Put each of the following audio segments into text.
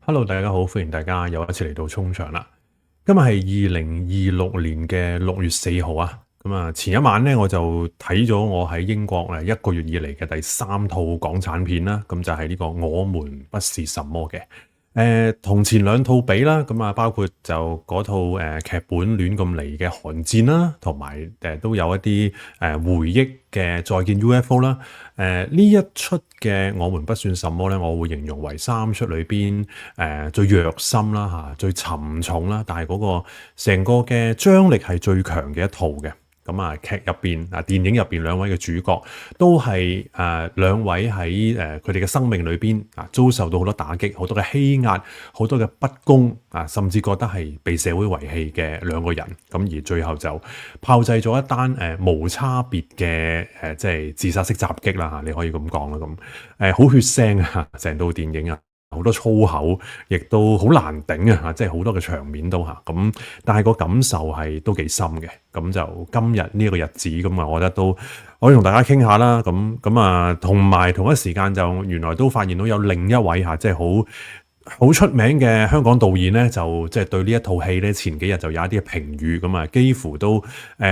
Hello，大家好，歡迎大家又一次嚟到沖場啦。今日係2026年嘅6月4號啊。咁啊，前一晚咧我就睇咗我喺英國一個月以嚟嘅第3套港產片啦。咁就係呢個我們不是什麼嘅。同前兩套比啦，咁啊包括就嗰套劇本亂咁嚟嘅寒戰啦，同埋都有一啲回憶嘅再見 UFO 啦。呢一出嘅我們不算什麼咧，我會形容為3出裏邊最虐心啦嚇，最沉重啦，但係嗰個成個嘅張力係最強嘅一套嘅。咁啊，劇入邊電影入邊兩位嘅主角都係兩位喺佢哋嘅生命裏邊遭受到好多打擊、好多嘅欺壓、好多嘅不公甚至覺得係被社會遺棄嘅兩個人。咁而最後就炮製咗一單無差別嘅即係自殺式襲擊啦嚇，你可以咁講啦咁好血腥啊！成套電影啊〜好多粗口，亦都好難頂啊！即係好多嘅場面都嚇咁，但係個感受係都幾深嘅。咁就今日呢個日子咁啊，我覺得都可以同大家傾下啦。咁啊，同埋同一時間就原來都發現到有另一位即係好出名嘅香港導演咧，就即係對呢一套戲咧，前幾日就有一啲嘅評語，咁啊幾乎都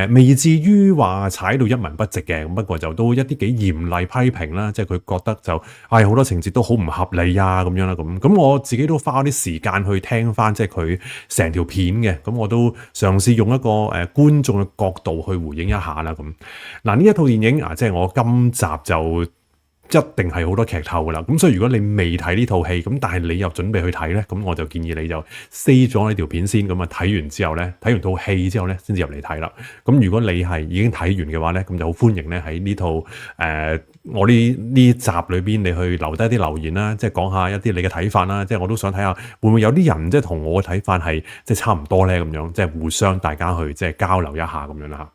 未至於話踩到一文不值嘅，咁不過就都一啲幾嚴厲批評啦，即係佢覺得就好多情節都好唔合理啊咁樣啦，咁我自己都花啲時間去聽翻即係佢成條片嘅，咁我都嘗試用一個觀眾嘅角度去回應一下啦咁。嗱呢一套電影即係我今集就一定係好多劇透噶啦，咁所以如果你未睇呢套戲，咁但係你又準備去睇呢，咁我就建議你就 save 咗呢條片先，咁啊睇完之後呢，睇完套戲之後呢，先至入嚟睇啦。咁如果你係已經睇完嘅話呢，咁就好歡迎呢喺呢套我呢集裏邊，你去留低啲留言啦，即係講下一啲你嘅睇法啦，即係我都想睇下會唔會有啲人即係同我嘅睇法係即係差唔多呢，咁樣即係互相大家去即係交流一下咁樣啦。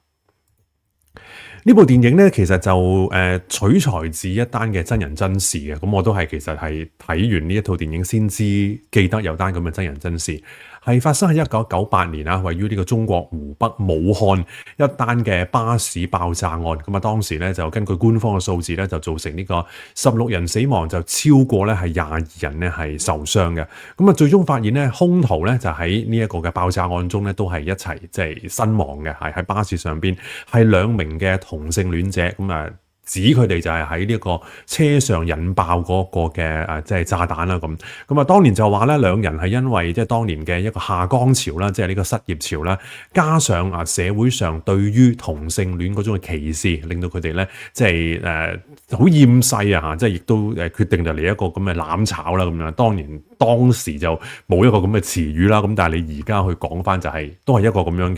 呢部電影咧，其實就取材自一單嘅真人真事嘅，咁我都係其實係睇完呢一套電影先知記得有單咁嘅真人真事，係發生喺1998年啊，位於呢個中國湖北武漢一單嘅巴士爆炸案。咁啊，當時咧就根據官方嘅數字咧，就造成呢個16人死亡，就超過咧係22人咧係受傷嘅。咁啊，最終發現咧，兇徒咧就喺呢一個嘅爆炸案中咧，都係一齊即係身亡嘅，係喺巴士上邊係2名嘅同性戀者。咁啊，指佢哋就係喺呢一個車上引爆嗰個嘅即係炸彈啦咁啊，當年就話咧2人係因為即係當年嘅一個下崗潮啦，即係呢個失業潮啦，加上社會上對於同性戀嗰種嘅歧視，令到佢哋咧即係好厭世啊嚇，即係亦都決定就嚟一個咁嘅攬炒啦咁樣。當時就冇一個咁嘅詞語啦，咁但係你而家去講翻就係都係一個咁樣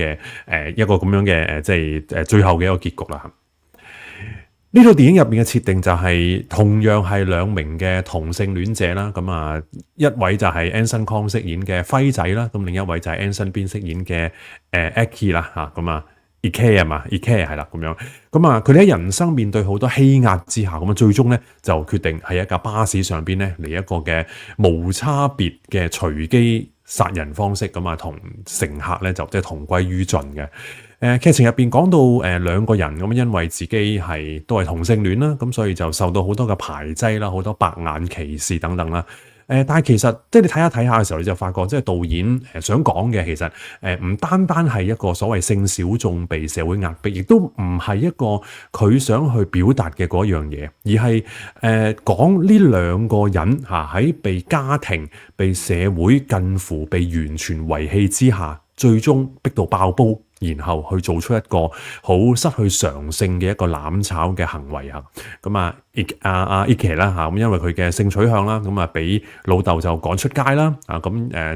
嘅即係最後嘅一個結局啦。呢套電影入邊嘅設定就係同樣係2名嘅同性戀者啦，咁啊一位就係 Anson Kong 飾演嘅輝仔啦，咁另一位就係 Anson Bean 飾演嘅Aki 啦嚇，咁啊 Ike 嘛 Ike 係啦咁樣，咁啊佢哋喺人生面對好多欺壓之下，咁啊最終咧就決定喺一架巴士上邊咧嚟一個嘅無差別嘅隨機殺人方式，咁啊同乘客咧就即係同歸於盡嘅。劇情入邊講到2個人咁，因為自己都係同性戀啦，咁所以就受到好多嘅排擠啦，好多白眼歧視等等啦。但係其實即係你睇下嘅時候，你就發覺即係導演想講嘅，其實唔單單係一個所謂性小眾被社會壓迫，亦都唔係一個佢想去表達嘅嗰樣嘢，而係講呢2個人喺被家庭、被社會近乎被完全遺棄之下，最終逼到爆煲，然後去做出一個好失去常性嘅一個攬炒嘅行為啊！咁啊，Ike 啦嚇，咁因為佢嘅性取向啦，咁啊俾老豆就趕出街啦，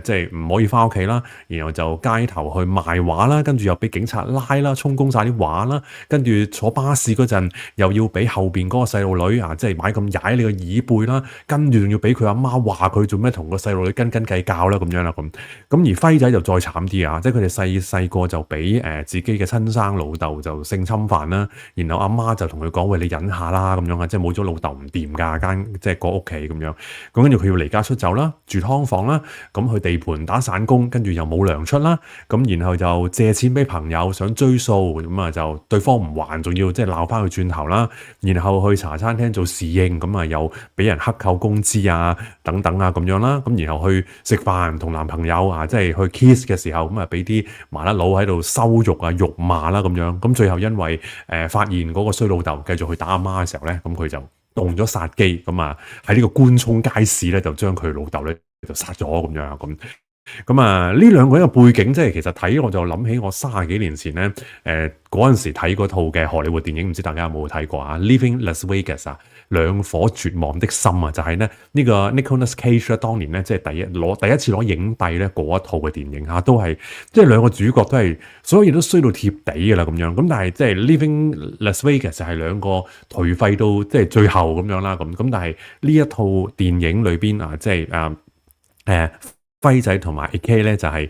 即係唔可以翻屋企啦，然後就街頭去賣畫啦，跟住又俾警察拉啦，充公晒啲畫啦，跟住坐巴士嗰陣又要俾後邊嗰個細路女即係買咁踩你個椅背啦，跟住仲要俾佢阿媽話佢做咩同個細路女斤斤計較啦咁樣啦咁而輝仔就再慘啲啊！即係佢哋細個就俾俾自己嘅親生老豆就性侵犯啦，然後阿媽就同佢講：喂，你忍下啦咁樣啊，即係冇咗老豆唔掂㗎間即係個屋企咁樣。咁跟住佢要離家出走啦，住劏房啦，咁去地盤打散工，跟住又冇糧出啦，咁然後就借錢俾朋友想追數，咁啊就對方唔還，仲要即係鬧翻佢轉頭啦，然後去茶餐廳做侍應，咁啊又俾人克扣工資啊等等啊咁樣啦，咁然後去食飯同男朋友啊即係去 kiss 嘅時候，咁啊俾啲麻甩佬喺度羞辱啊辱罵啦咁樣，咁最後因為發現嗰個衰老豆繼續去打阿媽嘅時候咧，咁佢就動咗殺機，咁啊喺呢個官涌街市咧就將佢老豆咧就殺咗咁樣咁啊呢兩個人嘅背景，即係其實睇我就諗起我30幾年前咧嗰陣時睇嗰套嘅荷里活電影，唔知大家有冇睇過啊 Leaving Las Vegas 啊，兩顆絕望的心啊，就係咧呢個 Nicolas Cage 當年咧即係第一次攞影帝咧嗰一套嘅電影都係即係兩個主角都係所有嘢都衰到貼地㗎啦咁樣，咁但係即係 Leaving Las Vegas 就係兩個頹廢到即係最後咁樣啦咁但係呢一套電影裏邊啊即係輝仔同埋 AK 咧就係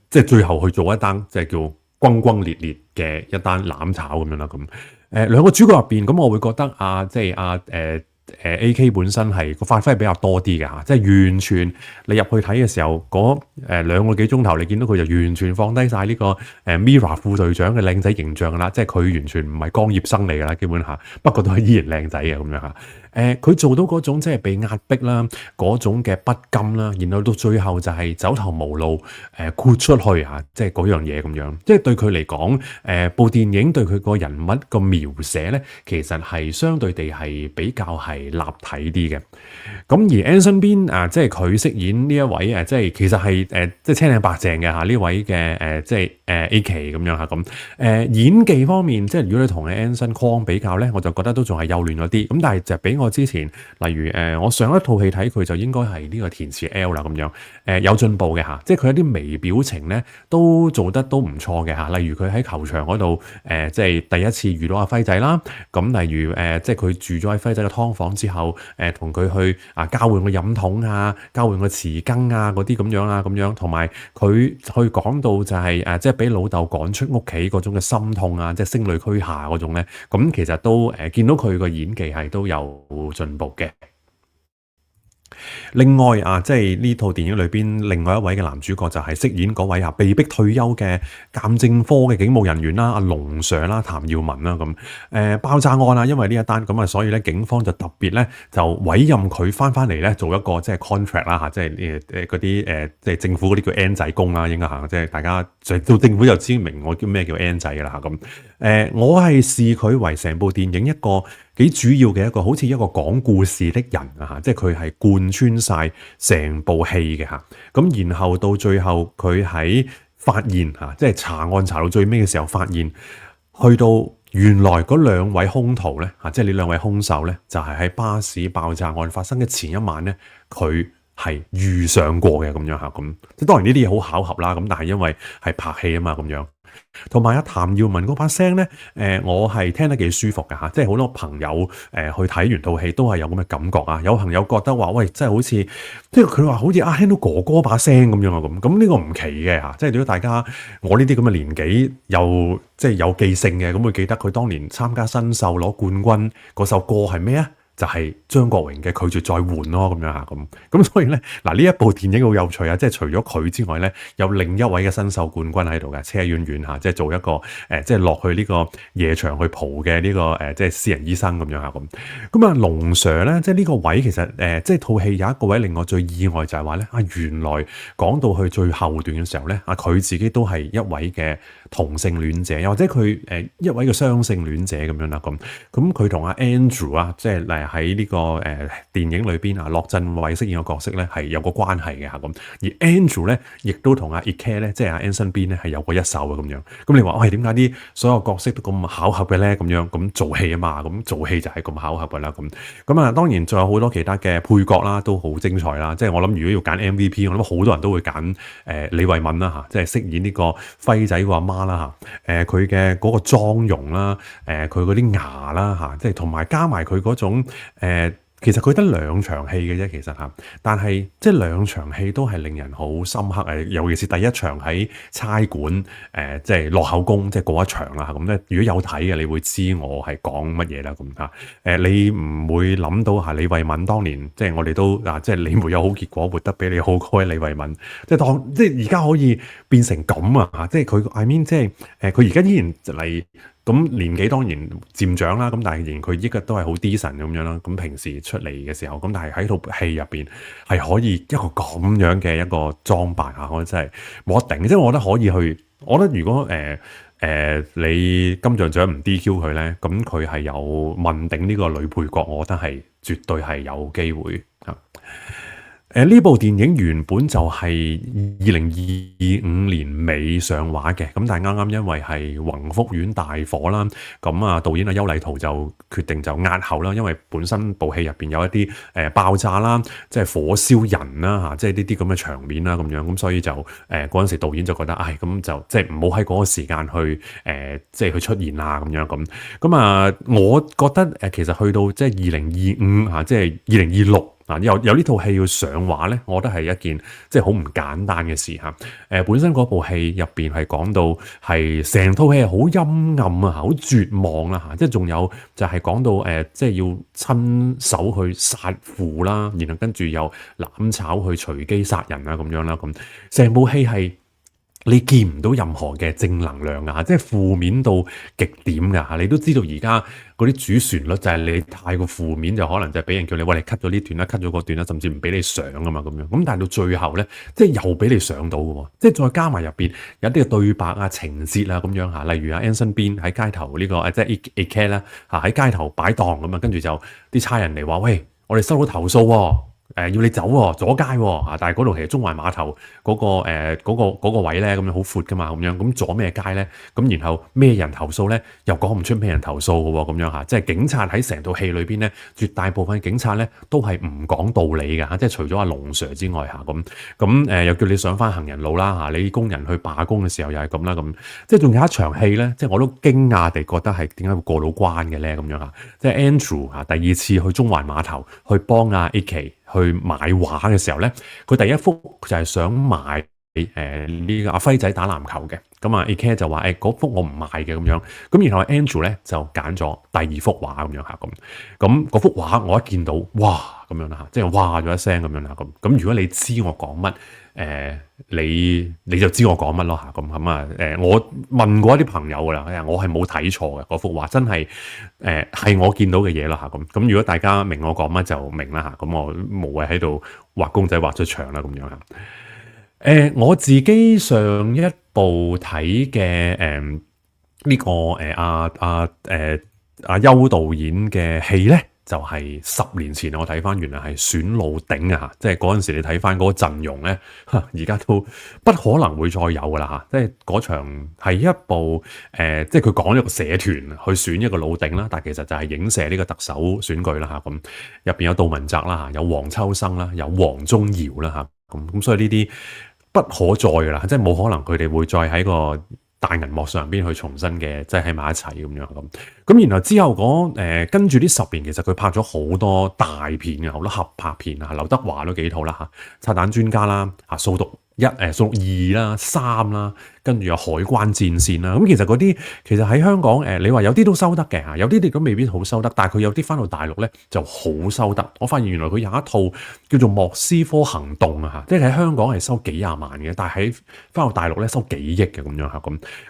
即係最後去做一單即係叫轟轟烈烈嘅一單攬炒咁樣啦咁兩個主角入邊，咁我會覺得即係AK 本身係個發揮比較多啲嘅嚇，即係完全你入去睇嘅時候，嗰2個幾鐘頭，你見到佢就完全放低晒呢個Mira 副隊長嘅靚仔形象㗎啦，即係佢完全唔係江業生嚟㗎啦，基本下不過都係依然靚仔嘅咁樣嚇。佢做到嗰種即係被壓迫啦，嗰種嘅不甘啦，然後到最後就係走投無路，豁出去嚇，即係嗰樣嘢咁樣。即係對佢嚟講，部電影對佢個人物個描寫咧，其實係相對地係比較係立體啲嘅。咁而 Anson Bean 即係佢飾演呢一位即係其實係即係青靚白淨嘅嚇呢位嘅即係AK 咁樣嚇咁。演技方面，即係如果你同 Anson Kong 比較咧，我就覺得都仲係幼嫩咗啲。咁但係就俾我之前，例如我上一套戲睇佢就應該係呢個填詞 L 啦咁樣，有進步嘅嚇，即係佢有啲微表情咧都做得都唔錯嘅嚇。例如佢喺球場嗰度即係第一次遇到阿輝仔啦，咁例如即係佢住咗喺輝仔嘅劏房之後，同佢去交換個飲筒啊，交換個匙羹啊嗰啲咁樣啊咁樣，同埋佢去講到就係即係俾老豆趕出屋企嗰種嘅心痛啊，即係聲淚俱下嗰種咧，咁其實都見到佢個演技係都有進步嘅。另外即係呢套電影裏邊另外一位嘅男主角就係飾演嗰位被逼退休嘅鑑證科嘅警務人員啦，阿龍 Sir 啦，譚耀文啦咁。爆炸案啦，因為呢一單咁所以咧警方就特別咧就委任佢翻嚟咧做一個即係 contract 啦即係嗰啲即係政府嗰啲叫 N 仔工啦，應該嚇，即係大家到政府就知明我叫咩叫 N 仔噶啦咁。我係視佢為成部電影一個幾主要嘅一個，好似一個講故事的人啊，即係佢係貫穿晒成部戲嘅嚇。咁然後到最後佢喺發現即係查案查到最尾嘅時候，發現去到原來嗰兩位兇徒咧即係呢兩位兇手咧，就係喺巴士爆炸案發生嘅前一晚咧，佢係遇上過嘅咁樣嚇。咁即係當然呢啲嘢好巧合啦，咁但係因為係拍戲啊嘛咁樣。同埋譚耀文嗰把聲咧，我係聽得幾舒服嘅嚇，即係好多朋友去睇完套戲都係有咁嘅感覺啊。有朋友覺得話，喂，真係好似即係佢話好似聽到哥哥把聲咁樣啊咁呢個唔奇嘅嚇。即係如果大家我呢啲咁嘅年紀又即係有記性嘅，咁會記得佢當年參加新秀攞冠軍嗰首歌係咩啊？就係張國榮嘅拒絕再換咯咁樣嚇咁所以咧嗱呢一部電影好有趣啊！即係除咗佢之外咧，有另一位嘅新秀冠軍喺度嘅車婉婉嚇，即係做一個即係落去呢個夜場去蒲嘅呢個即係私人醫生咁樣嚇咁啊龍 Sir 咧，即係呢個位其實即係套戲有一個位令我最意外就係話咧原來講到去最後段嘅時候咧佢自己都係一位嘅同性戀者，又或者佢一位嘅雙性戀者咁樣啦咁佢同阿 Andrew 即係喺呢個電影裏邊駱振偉飾演嘅角色咧係有個關係嘅嚇咁，而 Andrew 咧亦都同阿 Ike 咧即係阿 Anson Bean 咧係有過一手嘅咁樣。咁你話喂點解啲所有角色都咁巧合嘅咧咁樣？咁做戲啊嘛，咁做戲就係咁巧合嘅啦咁當然仲有好多其他嘅配角啦，都好精彩啦。即係我諗如果要揀 MVP，我諗好多人都會揀李慧敏啦嚇，即係飾演呢個輝仔個阿媽啦嚇。佢嘅嗰個妝容啦，佢嗰啲牙啦嚇，即係同埋加埋佢嗰種其實佢得兩場戲嘅啫，其實嚇，但係即係兩場戲都係令人好深刻誒，尤其是第一場喺差館即係落口供，即係嗰一場啦。咁咧，如果有睇嘅，你會知我係講乜嘢啦。咁嚇你唔會諗到嚇李慧敏當年即係我哋都即係你沒有好結果，活得比你好嗰位李慧敏，即係而家可以變成咁啊嚇！即係佢 I mean 即係佢而家依然嚟。咁年紀當然漸長啦，咁但係仍然佢依家都係好 decent 咁樣啦。咁平時出嚟嘅時候，咁但係喺套戲入邊係可以一個咁樣嘅一個裝扮啊，我真係冇得頂。即係我覺得可以去，我覺得如果你金像獎唔 DQ 佢咧，咁佢係有問鼎呢個女配角，我覺得係絕對係有機會啊。呢部電影原本就係2025年尾上畫嘅，咁但係啱啱因為係宏福苑大火啦，咁啊導演邱禮濤就決定就押後啦，因為本身部戲入邊有一啲爆炸啦，即係火燒人啦嚇，即係呢啲咁嘅場面啦咁樣，咁所以就嗰陣時導演就覺得，咁就即係唔好喺嗰個時間去即係去出現啦咁樣咁啊，我覺得其實去到即係2025嚇，即係2026。有呢套戲要上畫咧，我覺得係一件即係好唔簡單嘅事嚇。本身嗰部戲入邊係講到係成套戲係好陰暗啊，好絕望啦嚇。即係仲有就係講到即係要親手去殺父啦，然後跟住又攬炒去隨機殺人啊咁樣啦。咁成部戲係你見唔到任何嘅正能量啊，即係負面到極點㗎嚇。你都知道而家嗰啲主旋律就係你太過負面，就可能就係俾人叫你喂，你 cut 咗呢段啦，cut 咗嗰段啦，甚至唔俾你上啊嘛咁樣。咁但係到最後咧，即係又俾你上到嘅喎，即係再加埋入邊有啲嘅對白啊、情節啊咁樣嚇。例如Anson Bean喺街頭呢個即係 A.K. 啦嚇，喺街頭擺檔咁啊，跟住就啲差人嚟話喂，我哋收到投訴喎。要你走喎，阻街喎，但係嗰度其實中環碼頭嗰個位咧，咁樣好闊噶嘛，咁樣咁阻咩街咧？咁然後咩人投訴咧？又講唔出咩人投訴嘅喎，咁樣嚇，即係警察喺成套戲裏邊咧，絕大部分警察咧都係唔講道理嘅嚇，即係除咗阿龍 Sir 之外嚇，咁又叫你上翻行人路啦嚇，你工人去罷工嘅時候又係咁啦咁，即係仲有一場戲咧，即係我都驚訝地覺得係點解會過到關嘅咧咁樣嚇，即係 Andrew 嚇第二次去中環碼頭去幫阿 AK。去買畫嘅時候咧，佢第一幅就係想買呢個阿輝仔打籃球嘅，咁啊 AK 就話嗰幅我唔賣嘅咁樣，咁然後 Andrew 咧就揀咗第二幅畫咁樣嚇，咁嗰幅畫我一見到哇咁樣啦嚇，即係哇咗一聲咁樣啦咁如果你知我講乜你就知我講乜咯嚇，咁啊我問過一啲朋友噶啦，我係冇睇錯嘅，嗰幅畫真係係我見到嘅嘢啦嚇，咁如果大家明我講乜就明啦嚇，咁我無謂喺度畫公仔畫出牆啦咁樣嚇。我自己上一部睇嘅呢個邱導演嘅戲咧，就係10年前我睇翻，原來係選路鼎啊！即係嗰陣時你睇翻嗰個陣容咧，而家都不可能會再有噶啦嚇！即係嗰場係一部即係佢講一個社團去選一個路鼎啦，但係其實就係影射呢個特首選舉啦嚇。咁入邊有杜汶澤啦嚇，有黃秋生啦，有黃宗堯啦嚇。咁所以呢啲不可再噶啦，即係冇可能佢哋會再喺個大銀幕上邊去重新嘅即係喺埋一齊咁樣咁然後之後跟住呢10年，其實佢拍咗好多大片嘅，好多合拍片啊，劉德華都幾套啦嚇，拆彈專家啦嚇，掃毒掃毒2啦、3啦，跟住有海關戰線啦。咁其實嗰啲其實喺香港你話有啲都收得嘅嚇，有啲亦都未必好收得，但係佢有啲翻到大陸咧就好收得。我發現原來佢有一套叫做莫斯科行動啊嚇，即係喺香港係收幾廿萬嘅，但係喺翻到大陸咧收幾億嘅咁樣嚇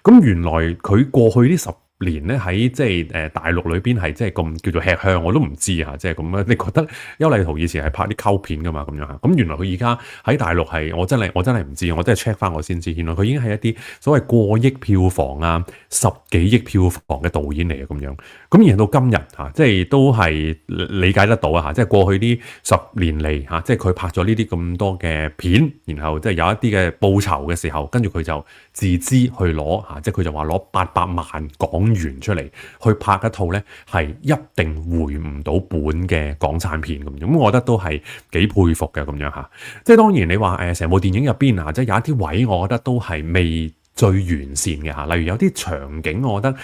咁原來佢過去呢10年咧喺即係大陸裏邊係即係咁叫做吃香，我都唔知嚇，即係咁啊！你覺得邱禮濤以前係拍啲溝片噶嘛咁樣嚇？咁原來佢而家喺大陸係我真係唔知，我真係 check 翻我先知，原來佢已經係一啲所謂過億票房啊、10幾億票房嘅導演嚟嘅咁樣。咁然後到今日嚇，即係都係理解得到啊嚇！即係過去呢10年嚟嚇，即係佢拍咗呢啲咁多嘅片，然後即係有一啲嘅報酬嘅時候，跟住佢就自資去攞嚇，即係佢就話攞800萬港元出嚟去拍一套咧，係一定回唔到本嘅港產片咁樣。咁我覺得都係幾佩服嘅咁樣嚇。即係當然你話成部電影入邊啊，即係有一啲位，我覺得都係未最完善嘅嚇。例如有啲場景，我覺得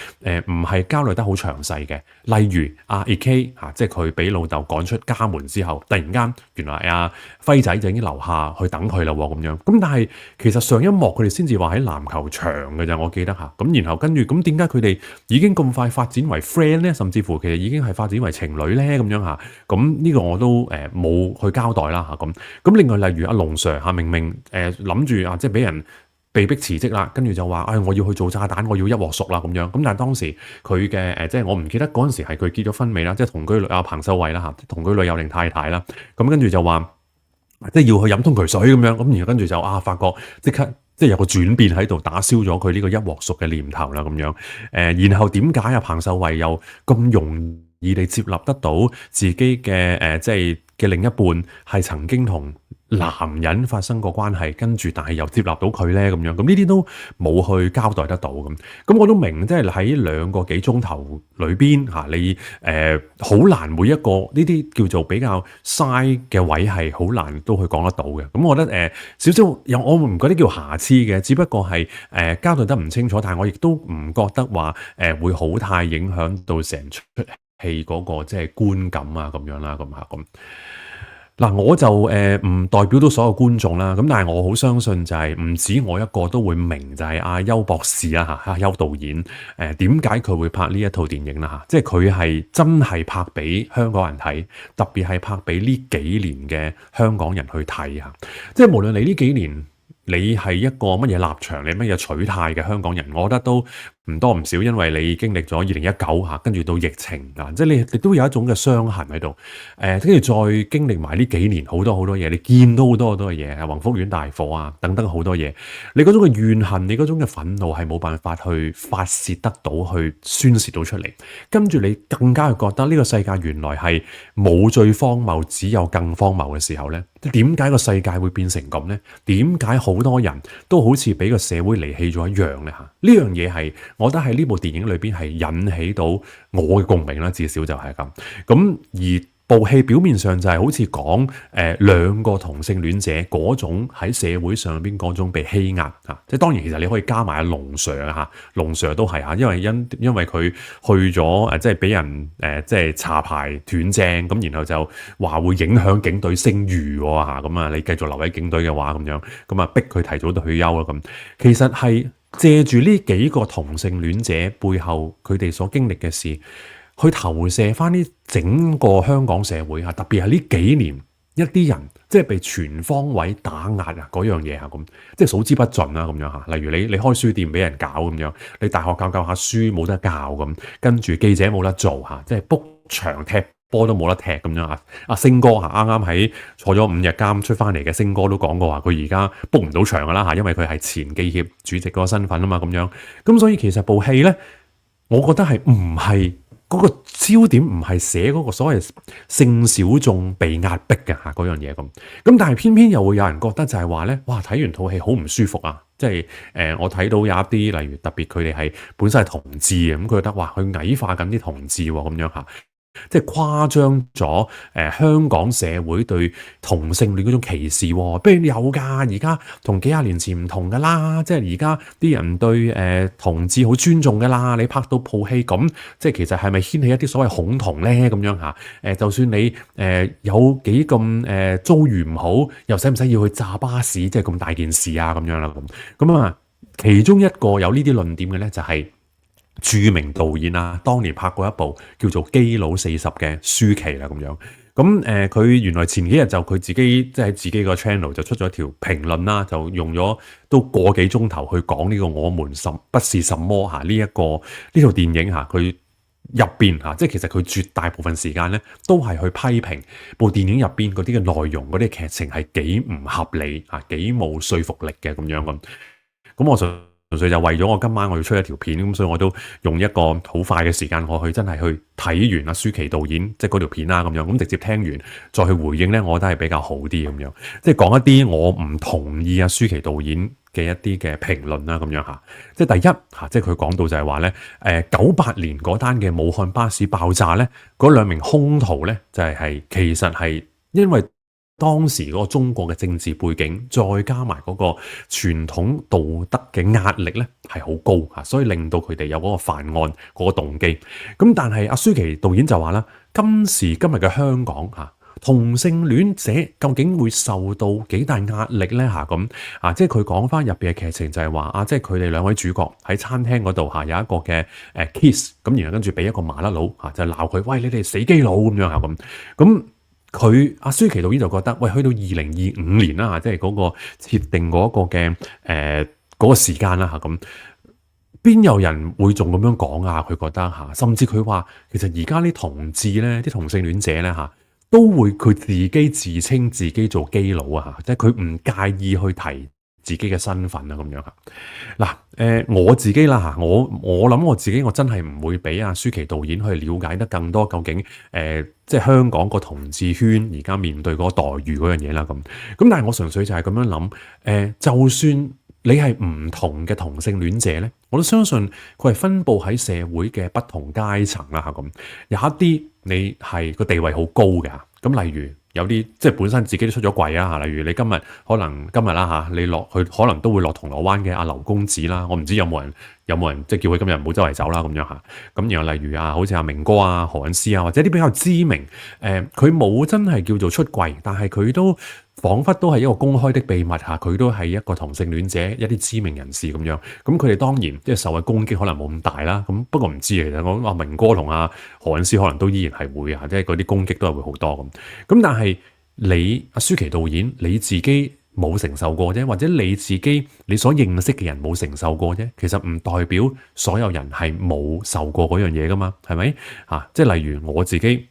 唔係交代得好詳細嘅。例如阿 EK 嚇，即係佢俾老豆趕出家門之後，突然間原來阿輝仔就已經留下去等佢啦喎咁樣。咁但係其實上一幕佢哋先至話喺籃球場嘅咋，我記得嚇。咁然後跟住咁點解佢哋已經咁快發展為 friend 咧？甚至乎其實已經係發展為情侶咧咁樣嚇。咁呢個我都冇去交代啦嚇。咁另外例如阿龍 Sir 嚇，明明諗住啊，即係俾人被逼辭職啦，跟住就話我要去做炸彈，我要一鑊熟啦咁樣。咁但係當時佢嘅即係我唔記得嗰陣時係佢結咗婚未啦，即係同居女阿彭秀慧啦嚇，同居女友定太太啦。咁跟住就話即係要去飲通渠水咁樣。咁然後跟住就發覺即刻即係有個轉變喺度，打消咗佢呢個一鑊熟嘅念頭啦咁樣。然後點解阿彭秀慧又咁容易地接納得到自己嘅即係嘅另一半係曾經同男人發生過關係，跟住但係又接納到佢咧咁樣，咁呢啲都冇去交代得到咁。咁我都明，即係喺2個幾鐘頭裏邊嚇，你好難每一個呢啲叫做比較嘥嘅位係好難都去講得到嘅。咁我覺得少少有我唔覺得叫瑕疵嘅，只不過係交代得唔清楚，但係我亦都唔覺得話會好太影響到成出戲嗰個即係觀感啊咁樣啦咁嚇咁。嗱，我就唔代表到所有觀眾啦，咁但係我好相信就係唔止我一個都會明，就係阿邱博士啦嚇，邱導演點解佢會拍呢一套電影啦嚇，即係佢係真係拍俾香港人睇，特別係拍俾呢幾年嘅香港人去睇嚇，即係無論你呢幾年你係一個乜嘢立場，你乜嘢取態嘅香港人，我覺得都唔多唔少，因為你經歷咗2019嚇，跟住到疫情啊，即係你都有一種嘅傷痕喺度。跟住再經歷埋呢幾年好多好多嘢，你見到好多好多嘅嘢，宏福苑大火啊等等好多嘢，你嗰種嘅怨恨，你嗰種嘅憤怒係冇辦法去發泄得到，去宣泄到出嚟。跟住你更加覺得呢個世界原來係冇最荒謬，只有更荒謬嘅時候呢。點解個世界會變成咁呢？點解好多人都好似俾個社會離棄咗一樣呢？嚇，呢樣嘢係我覺得喺呢部電影裏邊係引起到我嘅共鳴啦，至少就係咁。咁而部戲表面上就係好似講2個同性戀者嗰種喺社會上邊嗰種被欺壓嚇，即係當然其實你可以加埋阿龍 Sir 嚇，龍 Sir 都係嚇，因為佢去咗即係俾人即係查牌斷正咁，然後就話會影響警隊聲譽喎嚇，咁啊你繼續留喺警隊嘅話咁樣，咁啊逼佢提早退休啦咁，其實係借住呢幾個同性戀者背後佢哋所經歷嘅事，去投射翻呢整個香港社會啊，特別係呢幾年一啲人即係被全方位打壓啊嗰樣嘢啊咁，即係數之不盡啦咁樣嚇。例如你開書店俾人搞咁樣，你大學教下書冇得教咁，跟住記者冇得做嚇，即係 book 場踢波都冇得踢咁樣啊。阿星哥嚇啱啱喺坐咗5日監出翻嚟嘅星哥都講過話，佢而家 book 唔到場噶啦嚇，因為佢係前記協主席嗰個身份啊嘛咁樣。咁所以其實部戲咧，我覺得係唔係嗰個焦點唔係寫嗰個所謂性小眾被壓迫嘅嚇嗰樣嘢咁，但係偏偏又會有人覺得就係話咧，哇睇完套戲好唔舒服啊！即係我睇到有一啲例如特別佢哋係本身係同志嘅，咁佢覺得哇佢矮化緊啲同志喎咁樣嚇。即係誇張咗香港社會對同性戀嗰種歧視喎，不如有㗎，而家同幾廿年前唔同㗎啦，即係而家啲人對同志好尊重㗎啦，你拍到部戲咁，即係其實係咪掀起一啲所謂恐同咧咁樣嚇？就算你有幾咁遭遇唔好，又使唔使要去揸巴士，即係咁大件事啊咁樣啦咁啊，其中一個有呢啲論點嘅咧就係著名導演啊，當年拍過一部叫做《基佬40》嘅舒淇啦咁樣。咁佢原來前幾日就佢自己即係喺自己個 channel 就出咗一條評論啦，就用咗都個幾鐘頭去講呢個我們不是什麼嚇呢套電影嚇佢入邊嚇，即係其實佢絕大部分時間咧都係去批評部電影入邊嗰啲嘅內容嗰啲劇情係幾唔合理嚇，幾冇說服力嘅咁樣咁。咁我純粹就為咗我今晚我要出一條片，咁所以我都用一個好快嘅時間，我去真係去睇完阿舒淇導演即係嗰條片啦咁樣，咁直接聽完再去回應咧，我覺得係比較好啲咁樣，即係講一啲我唔同意阿舒淇導演嘅一啲嘅評論啦咁樣嚇。即係第一嚇，即係佢講到就係話咧，98年嗰單嘅武漢巴士爆炸咧，嗰2名兇徒咧就係其實係因為當時嗰個中國嘅政治背景，再加埋嗰個傳統道德嘅壓力咧，係好高啊，所以令到佢哋有嗰個犯案嗰個動機。咁但係阿舒淇導演就話啦，今時今日嘅香港嚇，同性戀者究竟會受到幾大壓力咧嚇咁啊？即係佢講翻入邊嘅劇情就係話啊，即係佢哋兩位主角喺餐廳嗰度嚇有一個嘅kiss，咁然後跟住俾一個麻甩佬嚇就鬧佢，喂，你哋死基佬咁樣嚇咁。佢阿舒淇導演就覺得，喂，去到2025年啦，即係嗰個設定嗰個嘅嗰個時間啦嚇咁，邊有人會仲咁樣講啊？佢覺得嚇，甚至佢話其實而家啲同志咧，啲同性戀者咧嚇，都會佢自己自稱自己做基佬啊嚇，即係佢唔介意去提自己嘅身份啊咁樣嚇。嗱我自己啦嚇，我諗我自己我真係唔會俾阿舒淇導演去了解得更多究竟即係香港個同志圈而家面對嗰個待遇嗰樣嘢啦咁。但係我純粹就係咁樣諗就算你係唔同嘅同性戀者咧，我都相信佢係分佈喺社會嘅不同階層啦嚇咁。有一啲你係個地位好高嘅，咁例如有啲即係本身自己都出咗櫃啊，例如你今日啦嚇，你落去可能都會落銅鑼灣嘅阿劉公子啦，我唔知有冇人即係叫佢今日唔好周圍走啦咁樣嚇。咁然後例如好似阿明哥啊、何韻詩啊，或者啲比較知名佢冇真係叫做出櫃，但係佢都彷彿都係一個公開的秘密嚇，佢都係一個同性戀者，一啲知名人士咁樣。咁佢哋當然即係受嘅攻擊可能冇咁大啦。咁不過唔知其實我阿明哥同阿何韻詩可能都依然係會即係嗰啲攻擊都係會好多咁。咁但係你阿舒淇導演你自己冇承受過啫，或者你自己你所認識嘅人冇承受過啫，其實唔代表所有人係冇受過嗰樣嘢噶嘛，係咪即係例如我自己，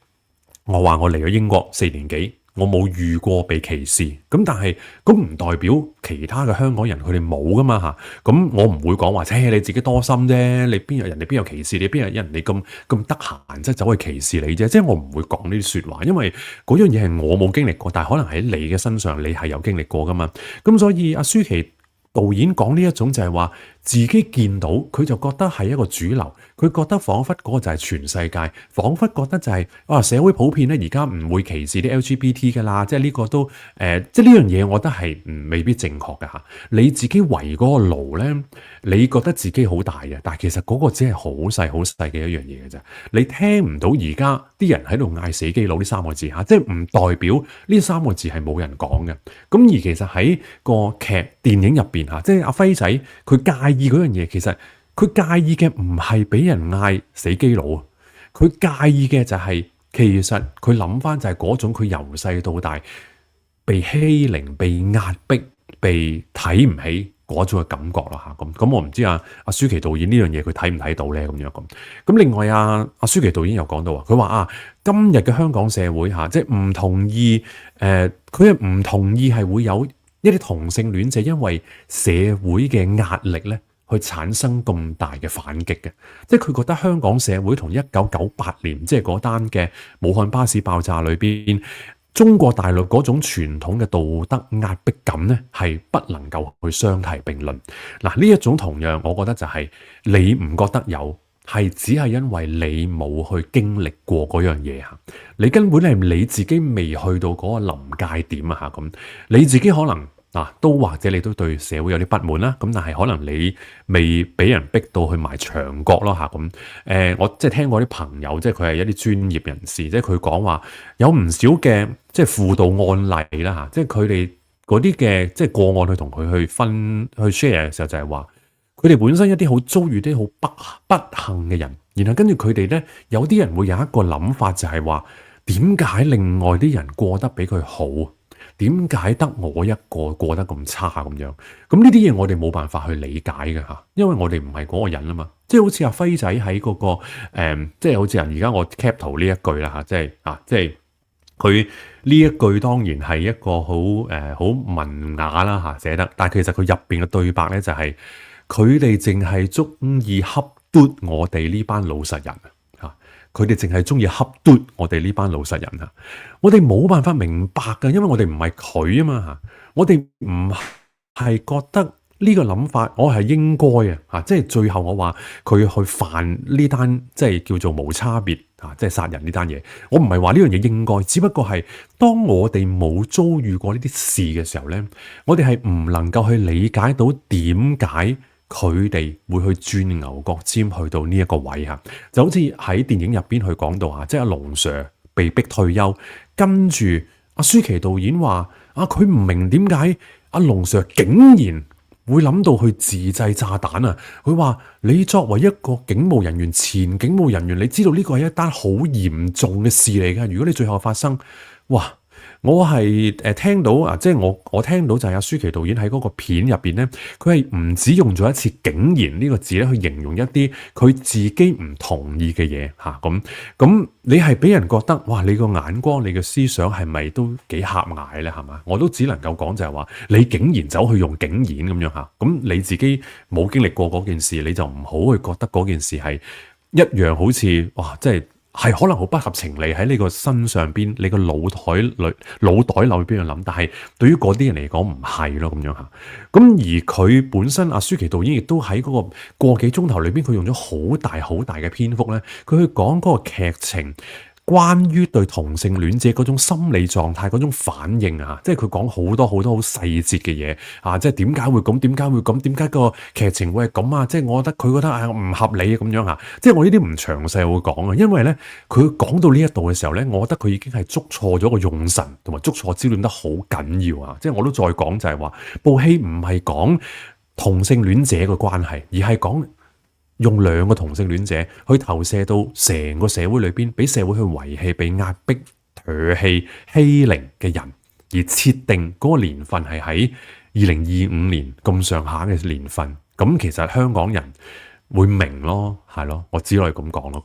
我話我嚟咗英國4年幾。我冇遇過被歧視，咁但係咁唔代表其他嘅香港人佢哋冇噶嘛嚇，咁我唔會講話，你自己多心啫，你邊有人哋邊有歧視你，邊有人哋咁得閒即係走去歧視你啫，即係我唔會講呢啲説話，因為嗰樣嘢係我冇經歷過，但係可能喺你嘅身上你係有經歷過噶嘛，咁所以阿舒淇導演講呢一種就係話自己見到佢就覺得係一個主流，佢覺得彷彿嗰個就係全世界，彷彿覺得就係社會普遍咧而家唔會歧視啲 LGBT 㗎啦，即係呢個都即係呢樣嘢，我覺得係未必正確嘅嚇。你自己圍嗰個爐咧，你覺得自己好大嘅，但係其實嗰個只係好細好細嘅一樣嘢嘅啫。你聽唔到而家啲人喺度嗌死基佬呢3個字嚇，即係唔代表呢3個字係冇人講嘅。咁而其實喺個劇電影入邊嚇，即係阿輝仔佢介意嗰樣嘢，其實佢介意嘅唔係俾人嗌死基佬啊，佢介意嘅就係其實佢諗翻就係嗰種佢由細到大被欺凌、被壓迫、被睇唔起嗰種嘅感覺啦嚇。咁我唔知阿舒淇導演呢樣嘢佢睇唔睇到咧咁樣咁。咁另外阿舒淇導演又講到佢話今日嘅香港社會嚇，即係唔同意佢係唔同意係會有一啲同性戀者因為社會嘅壓力咧，去產生咁大嘅反擊嘅，即係佢覺得香港社會同1998年即係嗰單嘅武漢巴士爆炸裏邊，中國大陸嗰種傳統嘅道德壓迫感咧，係不能夠去相提並論。嗱，呢一種同樣，我覺得就係你唔覺得有，係只係因為你冇去經歷過嗰樣嘢嚇，你根本係你自己未去到嗰個臨界點啊嚇咁，你自己可能。都或者你都對社會有啲不滿啦，咁但係可能你未俾人逼到去埋牆角咯嚇咁。我即係聽過啲朋友，即係佢係一啲專業人士，即係佢講話有唔少嘅即係輔導案例啦嚇，即係佢哋嗰啲嘅即係個案去同佢去 share 嘅時候就係話，佢哋本身一啲好遭遇啲好不幸嘅人，然後跟住佢哋咧有啲人會有一個諗法就係話，點解另外啲人過得比佢好？點解得我一個過得咁差咁樣？咁呢啲嘢我哋冇辦法去理解嘅嚇，因為我哋唔係嗰個人啊嘛。即係好似阿輝仔喺嗰個即係好似而家我 cap 圖呢一句啦嚇，即係佢呢一句當然係一個好文雅啦嚇寫得，但係其實佢入邊嘅對白咧就係佢哋淨係中意恰嘟我哋呢班老實人。佢哋淨係中意恰嘟我哋呢班老實人啊！我哋冇辦法明白㗎，因為我哋唔係佢啊嘛嚇，我哋唔係覺得呢個諗法我係應該啊嚇，即係最後我話佢去犯呢單即係叫做無差別即係殺人呢單嘢。我唔係話呢樣嘢應該，只不過係當我哋冇遭遇過呢啲事嘅時候咧，我哋係唔能夠去理解到點解佢哋會去鑽牛角尖去到呢一個位嚇。就好似喺電影入邊去講到嚇，即係阿龍 Sir 被逼退休，跟住阿舒淇導演話佢唔明點解阿龍 Sir 竟然會諗到去自製炸彈啊！佢話你作為一個警務人員，前警務人員，你知道呢個係一單好嚴重嘅事嚟嘅。如果你最後發生，哇！我係聽到即係我聽到就係阿舒淇導演喺嗰個片入邊咧，佢係唔止用咗一次竟然呢個字咧去形容一啲佢自己唔同意嘅嘢嚇。咁你係俾人覺得哇，你個眼光你嘅思想係咪都幾狹隘咧？係嘛？我都只能夠講就係話你竟然走去用竟然咁樣嚇，咁你自己冇經歷過嗰件事，你就唔好去覺得嗰件事係一樣好似哇，即係可能好不合情理喺你個身上邊，你個腦袋裏邊去諗，但係對於嗰啲人嚟講唔係咯咁樣嚇。咁而佢本身阿舒淇導演亦都喺嗰個幾鐘頭裏邊，佢用咗好大嘅篇幅咧，佢去講嗰個劇情。關於對同性戀者嗰種心理狀態嗰種反應啊，即係佢講好多好細節嘅嘢啊，即係點解會咁？點解會咁？點解個劇情會係咁啊？即係我覺得佢覺得唔合理咁樣啊，即係我呢啲唔詳細會講啊，因為咧佢講到呢一度嘅時候咧，我覺得佢已經係捉錯咗個用神，同埋捉錯焦點得好緊要啊！即係我都再講就係話，部戲唔係講同性戀者嘅關係，而係講用兩個同性戀者去投射到成個社會裏邊，俾社會去遺棄、被壓迫、唾棄、欺凌嘅人，而設定嗰個年份係喺2025年咁上下嘅年份。咁其實香港人會明咯，係咯，我只可以咁講咯。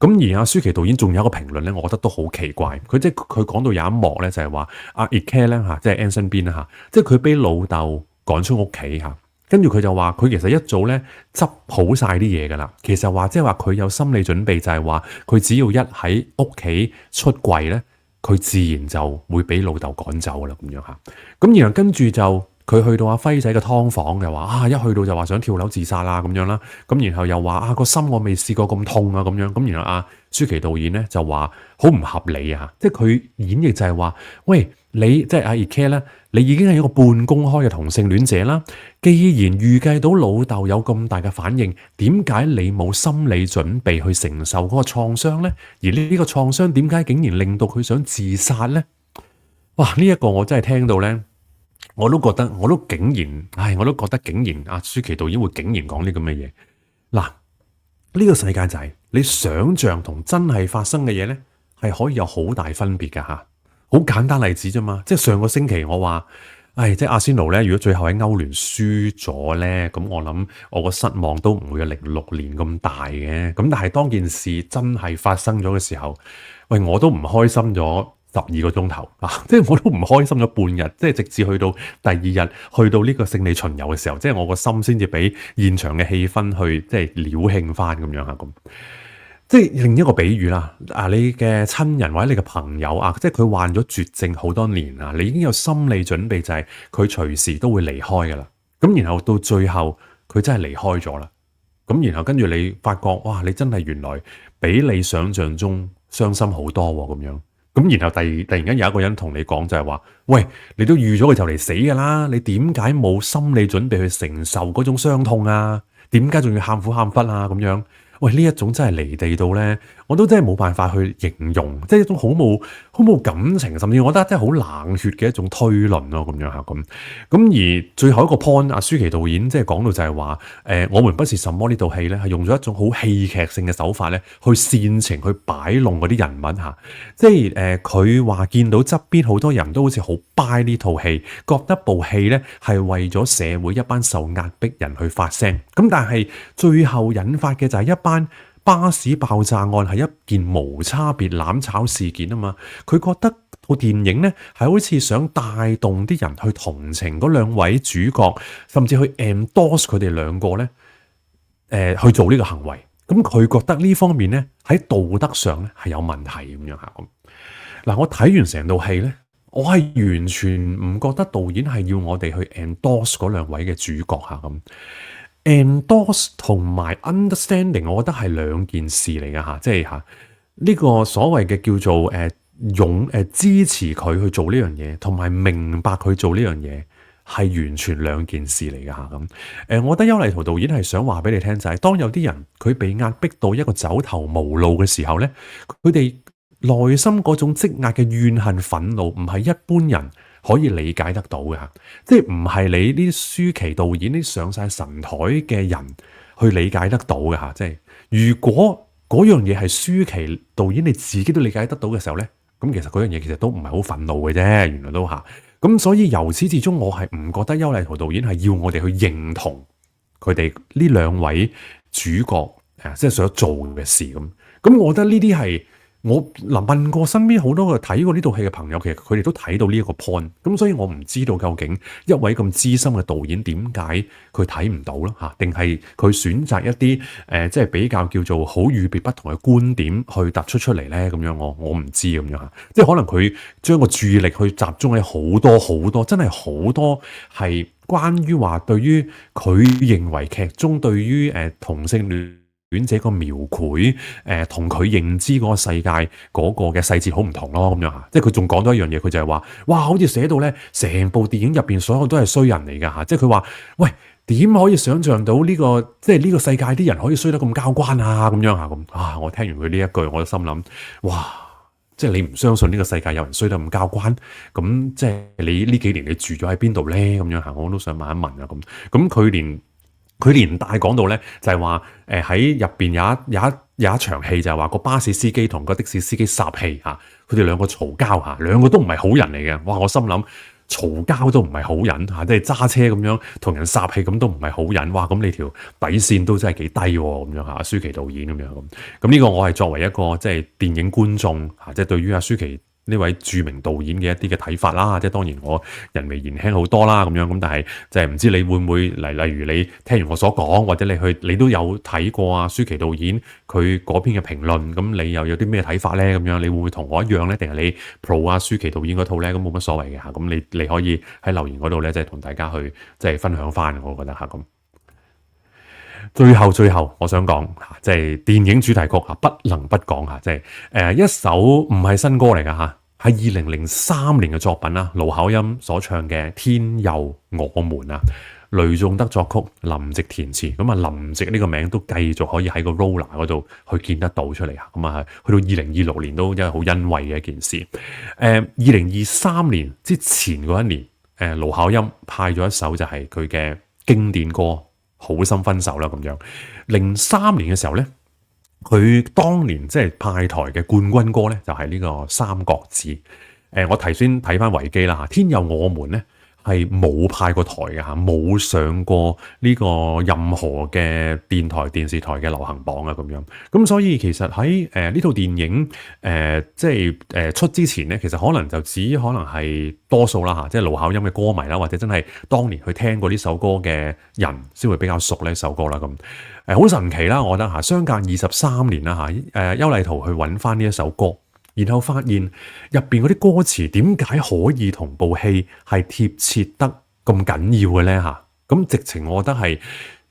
咁而阿舒淇導演仲有一個評論咧，我覺得都好奇怪。佢即係佢講到有一幕咧，就係話阿 Ike 咧嚇，即係 Anson Bean 啦，即係佢俾老豆趕出屋企嚇。跟住佢就話佢其實一早咧執好晒啲嘢噶啦，其實話即係話佢有心理準備，就係話佢只要一喺屋企出櫃咧，佢自然就會俾老豆趕走噶啦咁樣嚇。咁然後跟住就佢去到阿輝仔嘅劏房嘅話一去到就話想跳樓自殺啦咁樣啦。咁然後又話個心我未試過咁痛啊咁樣。咁然後阿舒淇導演咧就話好唔合理啊，即係佢演繹就係話喂。你即係阿 Ike 咧，你已經係一個半公開嘅同性戀者啦。既然預計到老豆有咁大嘅反應，點解你冇心理準備去承受嗰個創傷咧？而呢個創傷點解竟然令到佢想自殺咧？哇！呢一個我真係聽到咧，我都覺得竟然阿舒淇導演會竟然講啲咁嘅嘢。嗱，呢個世界就係你想象同真係發生嘅嘢咧，係可以有好大分別噶吓。好簡單例子啫嘛，即係上個星期我話，即係阿仙奴咧，如果最後喺歐聯輸咗咧，咁我諗我個失望都唔會有06年咁大嘅。咁但係當件事真係發生咗嘅時候，喂，我都唔開心咗12個鐘頭啊！即係我都唔開心咗半日，即係直至去到第二日，去到呢個勝利巡遊嘅時候，即係我個心先至俾現場嘅氣氛去即係撩興翻咁樣咁。即係另一個比喻啦，你嘅親人或者你嘅朋友即係佢患咗絕症好多年你已經有心理準備，就係佢隨時都會離開噶啦。咁然後到最後佢真係離開咗啦。咁然後跟住你發覺，哇！你真係原來比你想象中傷心好多咁樣。咁然後突然間有一個人同你講就係話，喂，你都預咗佢就嚟死噶啦，你點解冇心理準備去承受嗰種傷痛啊？點解仲要喊苦喊忽咁樣？喂，呢一種真係離地到咧，我都真係冇辦法去形容，即係一種好冇感情，甚至我覺得真係好冷血嘅一種推論咯，咁樣嚇咁。咁而最後一個 point，阿舒淇導演即係講到就係話，我們不是什麼呢套戲咧，係用咗一種好戲劇性嘅手法咧，去煽情去擺弄嗰啲人物嚇。即係佢話見到側邊好多人都好似好 buy 呢套戲，覺得部戲咧係為咗社會一班受壓迫人去發聲。咁但係最後引發嘅就係一班巴士爆炸案係一件無差別攬炒事件啊嘛，佢覺得套電影呢係好似想帶動啲人去同情嗰兩位主角，甚至去 endorse 佢哋兩個呢去做呢個行為。咁佢覺得呢方面呢喺道德上呢係有問題咁樣吓。嗱，我睇完成套戲呢，我係完全唔覺得導演係要我哋去 endorse 嗰兩位嘅主角吓咁。endorse 同埋 understanding，我覺得係兩件事嚟噶吓，即係吓呢個所謂嘅叫做支持佢去做呢樣嘢，同埋明白佢做呢樣嘢係完全兩件事嚟㗎嚇咁。我覺得邱禮濤導演係想話俾你聽就係、是，當有啲人佢被壓迫到一個走投無路嘅時候咧，佢哋內心嗰種積壓嘅怨恨憤怒，唔係一般人可以理解得到嘅嚇，即係唔係你呢啲舒淇導演啲上晒神台嘅人去理解得到嘅嚇，即係如果嗰樣嘢係舒淇導演你自己都理解得到嘅時候咧，咁其實嗰樣嘢其實都唔係好憤怒嘅啫，原來都嚇。咁所以由始至終我係唔覺得邱禮濤導演係要我哋去認同佢哋呢兩位主角即係想做嘅事咁。咁我覺得呢啲係我問過身邊好多個睇過呢套戲嘅朋友，其實佢哋都睇到呢一個 point。咁所以我唔知道究竟一位咁資深嘅導演點解佢睇唔到咯嚇，定係佢選擇一啲即係比較叫做好與別不同嘅觀點去突出嚟咧？咁樣我唔知咁樣嚇，即係可能佢將個注意力去集中喺好多好多，真係好多係關於話對於佢認為劇中對於同性戀者個描繪，同佢認知嗰個世界嗰個嘅細節好唔同咯，咁樣吓，即係佢仲講多一樣嘢，佢就係話，哇，好似寫到咧，成部電影入邊所有都係衰人嚟噶吓，即係佢話，喂，點可以想象到呢個，即係呢個世界啲人可以衰得咁交關啊，咁樣吓，咁啊，我聽完佢呢一句，我就心諗，哇，即係你唔相信呢個世界有人衰得咁交關，咁即係你呢幾年你住咗喺邊度咧？咁樣吓，我都想問一問啊，咁佢連帶講到咧，就係話喺入邊有一場戲，就係話個巴士司機同個的士司機霎氣嚇，佢哋兩個嘈交嚇，兩個都唔係好人嚟嘅。哇！我心諗嘈交都唔係好人嚇，即係揸車咁樣同人霎氣咁都唔係好人。哇！咁你條底線都真係幾低喎，咁樣嚇，舒淇導演咁樣咁。咁呢個我係作為一個即係電影觀眾嚇，即係對於阿舒淇呢位著名導演嘅一啲嘅睇法啦，即係當然我人微言輕好多啦咁樣，咁但係就係唔知你會唔會例如你聽完我所講，或者你都有睇過啊舒淇導演佢嗰篇嘅評論，咁你又有啲咩睇法咧？咁樣你會唔會同我一樣咧？定係你 pro 啊舒淇導演嗰套咧？咁冇乜所謂嘅嚇，咁你可以喺留言嗰度咧，即係同大家去即係分享翻，我覺得嚇咁。最後，我想講即係電影主題曲不能不講即係一首唔係新歌嚟噶嚇，係2003年嘅作品啦，盧巧音所唱嘅《天佑我們》啊，雷頌德作曲，林夕填詞，咁啊林夕呢個名都繼續可以喺個 roller 嗰度去見得到出嚟啊，咁啊去到2026年都真係好欣慰嘅一件事。2023年之前嗰一年，盧巧音派咗一首就係佢嘅經典歌。好心分手啦咁樣，03年嘅時候咧，佢當年即係派台嘅冠軍歌咧，就係呢個《三國志》。我頭先睇翻維基啦嚇，《天佑我們》咧係冇派過台嘅嚇，冇上過呢個任何嘅電台、電視台嘅流行榜啊咁樣。咁所以其實喺呢套電影即係出之前咧，其實可能就只可能係多數啦嚇，即係盧巧音嘅歌迷啦，或者真係當年去聽過呢首歌嘅人先會比較熟呢首歌啦咁。好神奇啦，我覺得嚇，相隔23年啦嚇，邱禮濤去揾翻呢一首歌。然後發現入邊嗰啲歌詞點解可以同部戲係貼切得咁緊要嘅咧嚇？咁直情我覺得係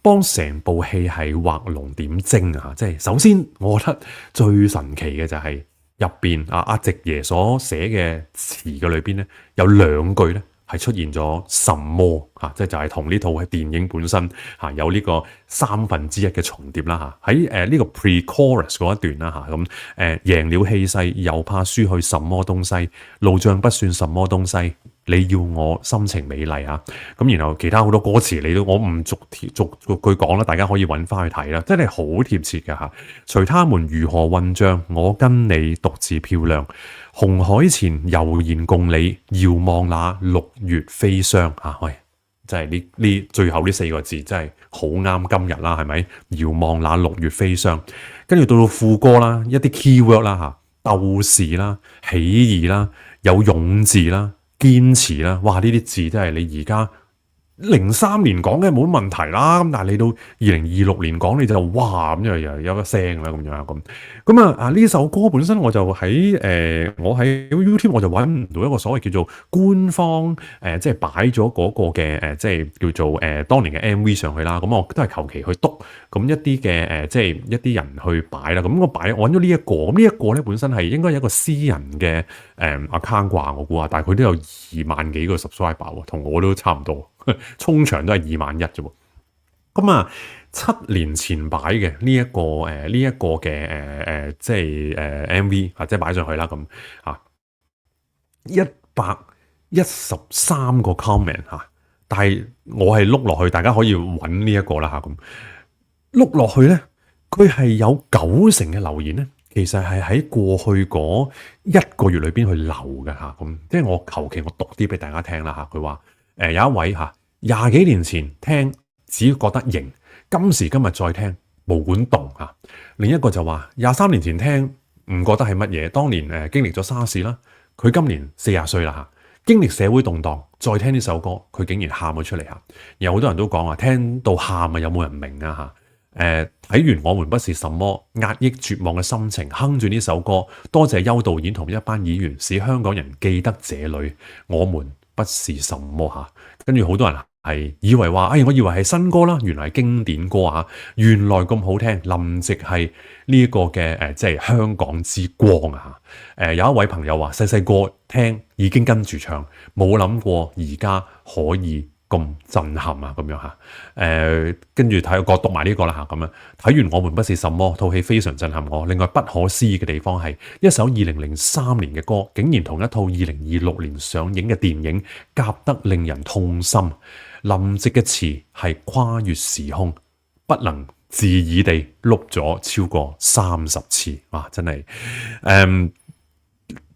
幫成部戲係畫龍點睛啊！即係首先我覺得最神奇嘅就係入邊阿夕爺所寫嘅詞嘅裏邊咧，有兩句咧係出現咗什麼嚇，即係就係同呢套電影本身嚇有呢個1/3嘅重疊啦嚇。喺呢個 pre-chorus 嗰一段啦嚇，咁贏了氣勢又怕輸去什麼東西，路障不算什麼東西，你要我心情美麗啊。咁然後其他好多歌詞你都我唔逐句講啦，大家可以揾翻去睇啦，真係好貼切嘅嚇。隨他們如何混帳，我跟你獨自漂亮。紅海前悠然共你，遙望那6月飛霜啊！喂，真係呢最後呢4個字真係好啱今日啦，係咪？遙望那6月飛霜，跟住到副歌啦，一啲 keyword 啦嚇，鬥士啦、起義啦、有勇字啦、堅持啦，哇！呢啲字真係你而家03年講嘅冇乜問題啦，咁但係你到2026年講你就哇咁又有一聲啦咁樣咁啊呢首歌本身我就喺我喺 YouTube 我就揾唔到一個所謂叫做官方即係擺咗嗰個嘅即係叫做當年嘅 MV 上去啦，咁我都係求其去篤咁一啲嘅即係一啲人去擺啦。咁我揾咗呢一個，咁呢一個咧本身係應該有一個私人嘅account 啩，我估啊，但係佢都有2萬幾個 subscriber 喎，同我都差唔多，沖場都係2萬1啫喎。咁啊，7年前擺嘅呢一個嘅即係MV 或者擺上去啦咁嚇，113個 comment 嚇，但係我係碌落去，大家可以揾呢一個啦嚇咁碌落去咧，佢係有90%嘅留言咧，其實係喺過去嗰1個月裏邊去留嘅嚇咁，即係我求其我讀啲俾大家聽啦嚇，佢話有一位嚇20幾年前聽，只覺得型，今時今日再聽毛管動嚇。另一個就話23年前聽唔覺得係乜嘢，當年經歷咗沙士啦，佢今年40歲啦嚇，經歷社會動盪，再聽呢首歌，佢竟然喊咗出嚟嚇。有好多人都講話聽到喊啊，有冇人明啊嚇？睇完我們不是什麼，壓抑絕望嘅心情，哼住呢首歌，多謝邱導演同一班演員，使香港人記得這裏我們不是什麼嚇。跟住好多人係以為話，我以為係新歌啦，原來係經典歌啊！原來咁好聽，林夕係呢一個嘅即係香港之光啊！有一位朋友話，細細個聽已經跟住唱，冇諗過而家可以咁震撼啊！咁樣嚇，跟住睇我讀埋呢個啦嚇，咁樣睇完我們不是什麼套戲非常震撼我。另外不可思議嘅地方係一首2003年嘅歌，竟然同一套2026年上映嘅電影夾得令人痛心。林夕嘅詞係跨越時空，不能自已地碌咗超過30次，哇！真係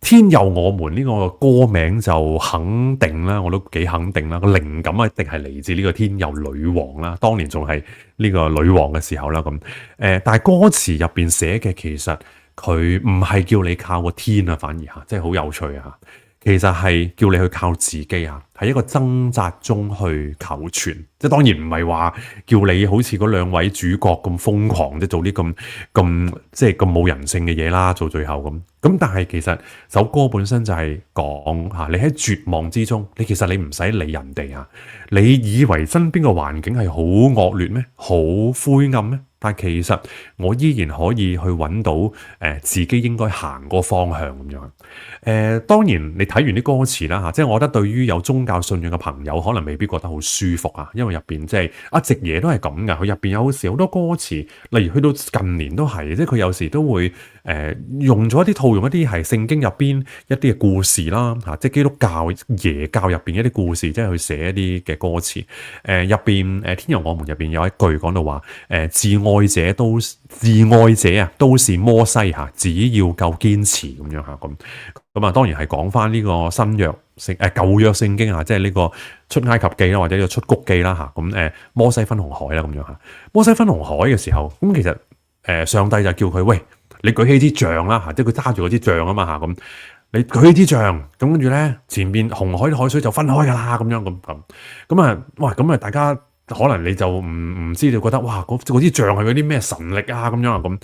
天佑我們呢個歌名就肯定啦，我都幾肯定啦。個靈感一定係嚟自呢個天佑女王啦，當年仲係呢個女王嘅時候啦。咁但係歌詞入邊寫嘅其實佢唔係叫你靠個天啊，反而嚇，即係好有趣啊！其實係叫你去靠自己啊，喺一個掙扎中去求全，即係當然唔係話叫你好似嗰2位主角咁瘋狂，即係做啲咁即係咁冇人性嘅嘢啦，做最後咁。但係其實首歌本身就係講嚇，你喺絕望之中，其實你唔使理人哋啊，你以為身邊嘅環境係好惡劣咩？好灰暗咩？但其實我依然可以去揾到自己應該行個方向咁樣。當然你睇完啲歌詞啦嚇，即係我覺得對於有宗教信仰嘅朋友，可能未必覺得好舒服啊，因為入邊即係直爺都係咁噶，佢入邊有時好多歌詞，例如去到近年都係，即係佢有時都會用咗一啲套用一啲係聖經入邊一啲嘅故事啦嚇，即係基督教耶教入邊一啲故事，即係去寫一啲嘅歌詞。入邊天佑我們入邊有一句講到話自愛者都是摩西嚇，只要夠堅持咁樣嚇咁啊，當然係講翻呢個新約舊約聖經啊，即係呢個出埃及記啦，或者呢個出谷記啦嚇咁摩西分紅海啦咁樣嚇，摩西分紅海嘅時候，咁其實上帝就叫佢喂，你舉起支杖啦嚇，即係佢揸住嗰支杖啊嘛嚇咁，你舉起支杖，咁跟住咧前邊紅海嘅海水就分開噶啦咁樣咁啊，哇咁啊大家。可能你就唔知道覺得哇嗰啲杖係嗰啲咩神力啊咁樣啊咁，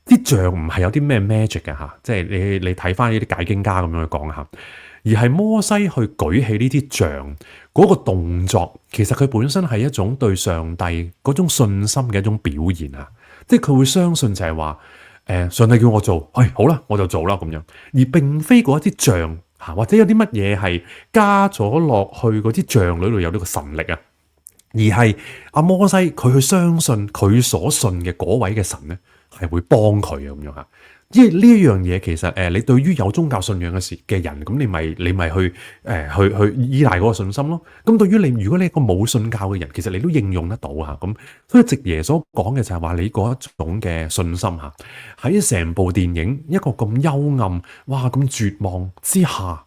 啲杖唔係有啲咩 magic 嘅嚇，即係你睇翻呢啲解經家咁樣去講下，而係摩西去舉起呢啲杖嗰個動作，其實佢本身係一種對上帝嗰種信心嘅一種表現啊，即係佢會相信就係話上帝叫我做，好啦我就做啦咁樣，而並非嗰一啲杖嚇或者有啲乜嘢係加咗落去嗰啲杖裏度有呢個神力啊。而係阿摩西佢去相信佢所信嘅嗰位嘅神咧，係會幫佢咁樣吓。因為呢一樣嘢其實你對於有宗教信仰嘅人，咁你咪去依賴嗰個信心咯。咁對於你，如果你一個冇信教嘅人，其實你都應用得到吓。咁所以直爺所講嘅就係話你嗰一種嘅信心吓，喺成部電影一個咁幽暗、哇咁絕望之下。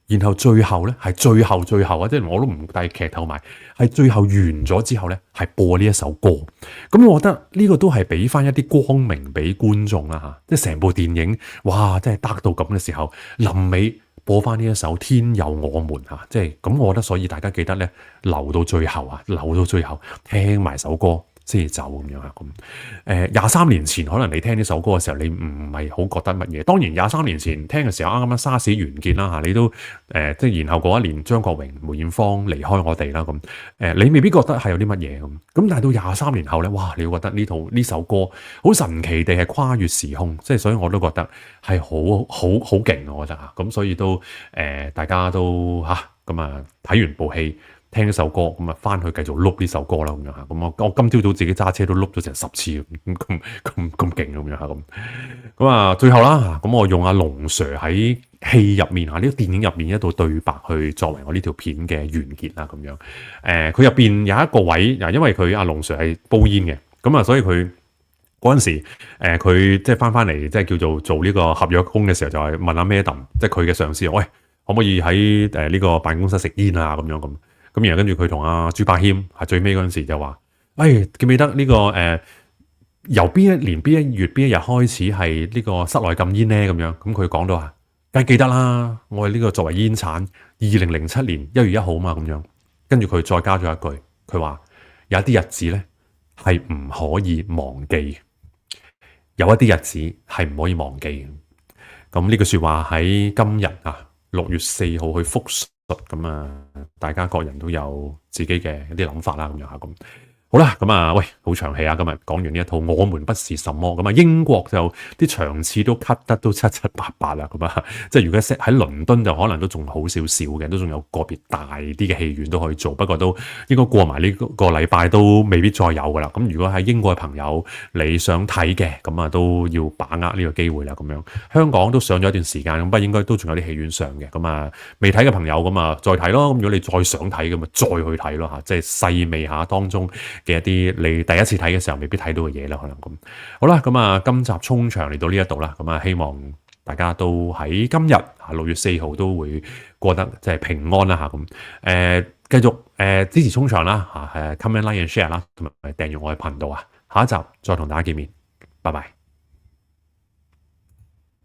然後最後咧，係最後啊，即係我都唔帶劇透埋，係最後完咗之後咧，係播呢一首歌。咁我覺得呢個都係俾翻一啲光明俾觀眾啦嚇，即係成部電影，哇，真係得到咁嘅時候，臨尾播翻呢一首《天佑我們》嚇，即係咁，我覺得所以大家記得咧，留到最後啊，留到最後聽埋首歌先至走咁樣咁。23年前可能你聽呢首歌嘅時候，你唔係好覺得乜嘢。當然23年前聽嘅時候，啱啱沙士完結啦嚇，你都即係然後嗰一年張國榮、梅艷芳離開我哋啦咁。你未必覺得係有啲乜嘢咁。咁但係到23年後咧，哇！你會覺得呢首歌好神奇地係跨越時空，即係所以我都覺得係好勁，我覺得嚇。咁所以都大家都咁睇完部戲。聽一首歌咁翻去繼續碌呢首歌啦咁樣嚇，咁我今朝早自己揸車都碌咗成10次咁勁咁樣嚇咁最後啦咁我用阿龍 Sir 喺戲入面呢個電影入面一道對白去作為我呢條片嘅完結啦咁樣。佢入邊有一個位因為佢阿龍 Sir 係煲煙嘅，咁所以佢嗰陣時佢即係翻嚟即係叫做呢個合約工嘅時候，就係問阿 Madam 即係佢嘅上司，喂，可唔可以喺呢個辦公室食煙啊咁樣咁。咁然後跟住佢同阿朱柏謙最尾嗰陣時就話，記唔記得呢個由邊一年邊一月邊一日開始係呢個室內禁煙咧？咁樣咁佢講到梗係記得啦，我係呢個作為煙產2007年1月1號嘛咁樣。跟住佢再加咗一句，佢話有一啲日子咧係唔可以忘記，有一啲日子係唔可以忘記嘅。咁呢句說話喺今日6月4號去復述咁大家各人都有自己嘅一啲諗法啦，咁樣咁好啦，咁喂，好長氣啊！今日講完呢一套《我們不是什麼》咁英國就啲場次都 cut 得都七七八八啦，咁即係如果喺倫敦就可能都仲好少少嘅，都仲有個別大啲嘅戲院都可以做，不過都應該過埋呢個禮拜都未必再有噶啦。咁如果喺英國嘅朋友你想睇嘅，咁都要把握呢個機會啦。咁樣香港都上咗一段時間，咁不過應該都仲有啲戲院上嘅，咁未睇嘅朋友咁再睇咯。咁如果你再想睇嘅，咪再去睇咯，即係細味下當中嘅一啲你第一次睇嘅時候未必睇到嘅嘢啦，可能咁好啦。咁今集衝場嚟到呢一度啦，咁希望大家都喺今日6月4號都會過得即係平安啦咁繼續支持衝場啦comment like and share 啦，同埋訂閱我嘅頻道下一集再同大家見面，拜拜。